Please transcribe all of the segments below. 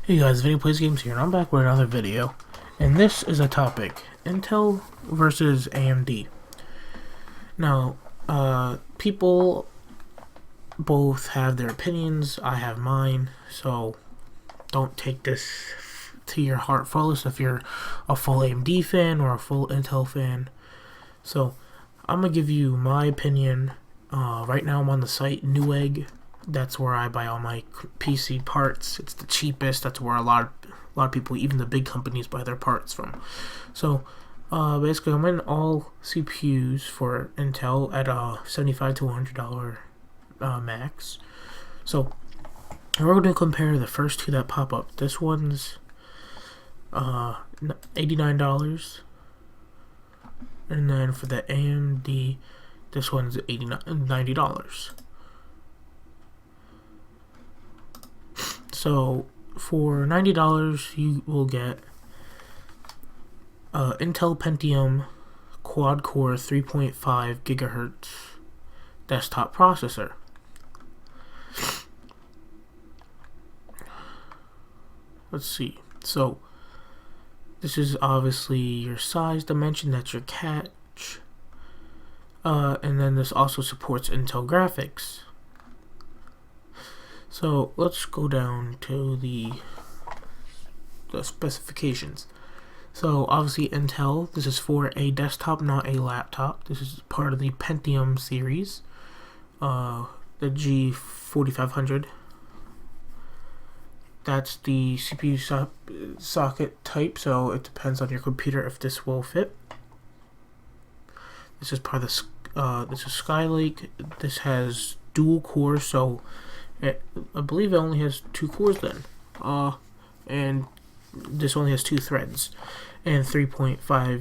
Hey guys, Video Plays Games here, and I'm back with another video. And this is a topic, Intel versus AMD. Now, people both have their opinions, I have mine, so don't take this to your heart fullest if you're a full AMD fan or a full Intel fan. So, I'm going to give you my opinion. Right now I'm on the site Newegg. That's where I buy all my PC parts. It's the cheapest. That's where a lot of people, even the big companies, buy their parts from. So basically, I'm in all CPUs for Intel at a $75 to $100 max. So we're going to compare the first two that pop up. This one's $89, and then for the AMD, this one's $90. So for $90, you will get Intel Pentium quad-core 3.5 gigahertz desktop processor. Let's see. So this is obviously your size dimension. That's your catch. And then this also supports Intel graphics. So let's go down to the specifications. So obviously Intel, this is for a desktop, not a laptop. This is part of the Pentium series, the G4500. That's the CPU socket type, so it depends on your computer if this will fit. This is part of the this is Skylake. This has dual core, so I believe it only has 2 cores then, and this only has 2 threads, and 3.5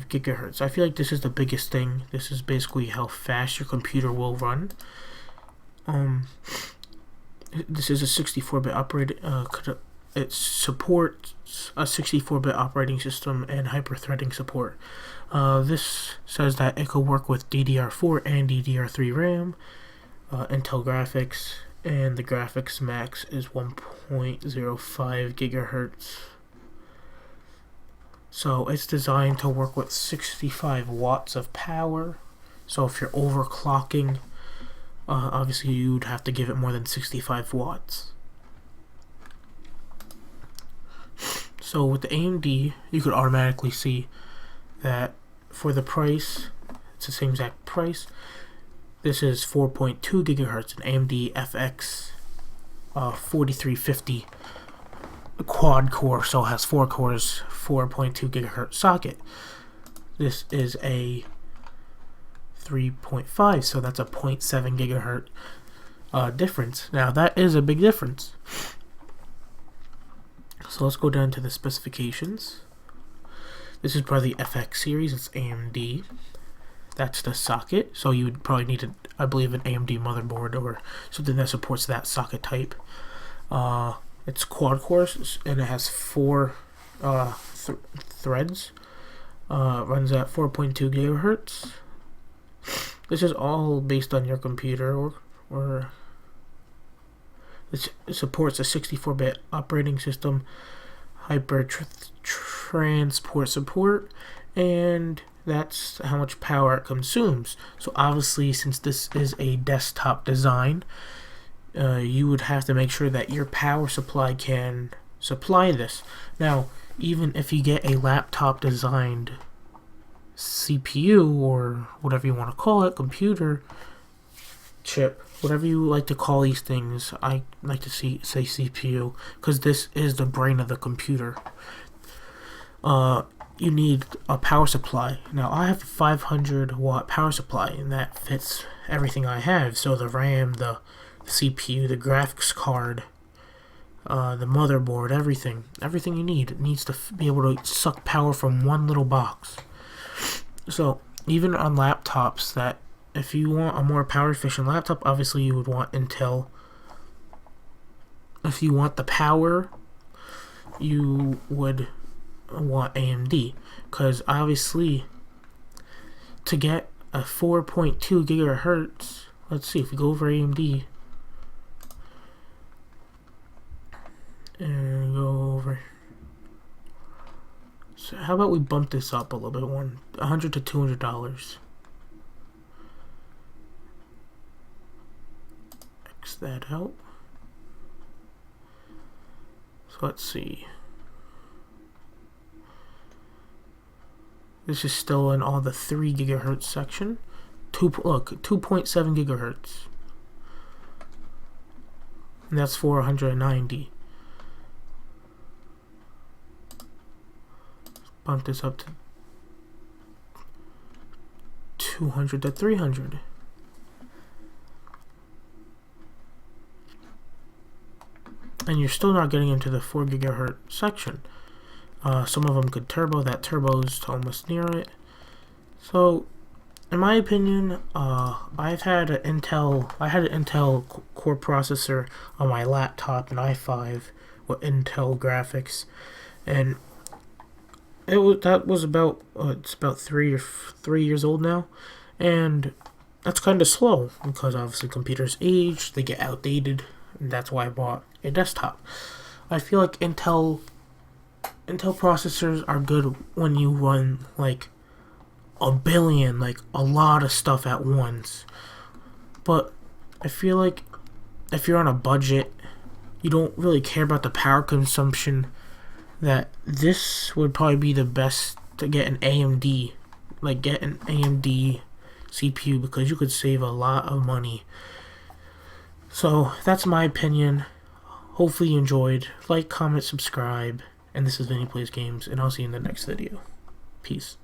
gigahertz. I feel like this is the biggest thing. This is basically how fast your computer will run. This is a 64-bit operating. It supports a 64-bit operating system and hyper-threading support. This says that it could work with DDR4 and DDR3 RAM, Intel graphics. And the graphics max is 1.05 gigahertz. So it's designed to work with 65 watts of power. So if you're overclocking, obviously you'd have to give it more than 65 watts. So with the AMD, you could automatically see that for the price, it's the same exact price. This is 4.2 gigahertz, an AMD FX 4350 quad core, so it has 4 cores, 4.2 gigahertz socket. This is a 3.5, so that's a 0.7 gigahertz difference. Now that is a big difference. So let's go down to the specifications. This is part of the FX series. It's AMD. That's the socket, so you would probably need, I believe, an AMD motherboard or something that supports that socket type. It's quad cores, and it has 4 threads. Runs at 4.2 gigahertz. This is all based on your computer, or it supports a 64-bit operating system, hyper transport support, and that's how much power it consumes. So obviously, since this is a desktop design, you would have to make sure that your power supply can supply this. Now, even if you get a laptop designed CPU, or whatever you want to call it, computer chip, whatever you like to call these things, I like to say CPU, because this is the brain of the computer. You need a power supply. Now I have a 500 watt power supply, and that fits everything I have. So the RAM, the CPU, the graphics card, the motherboard, everything you need. It needs to be able to suck power from one little box. So even on laptops, that if you want a more power efficient laptop, obviously you would want Intel. If you want the power, you would want AMD, because obviously to get a 4.2 gigahertz, let's see if we go over AMD and go over So how about we bump this up a little bit, $100 to $200. X that out. So let's see. This is still in all the 3 gigahertz section. Look, 2.7 gigahertz. And that's 490. Bump this up to 200 to 300. And you're still not getting into the 4 gigahertz section. Some of them could turbo. That turbo's almost near it. So, in my opinion, I had an Intel core processor on my laptop, an i5 with Intel graphics, and that was about it's about 3 years old now, and that's kind of slow because obviously computers age, they get outdated, and that's why I bought a desktop. I feel like Intel processors are good when you run like a billion, like a lot of stuff at once. But I feel like if you're on a budget, you don't really care about the power consumption, that this would probably be the best to get an AMD. Like, get an AMD CPU because you could save a lot of money. So that's my opinion. Hopefully you enjoyed. Like, comment, subscribe. And this is Vinny Plays Games, and I'll see you in the next video. Peace.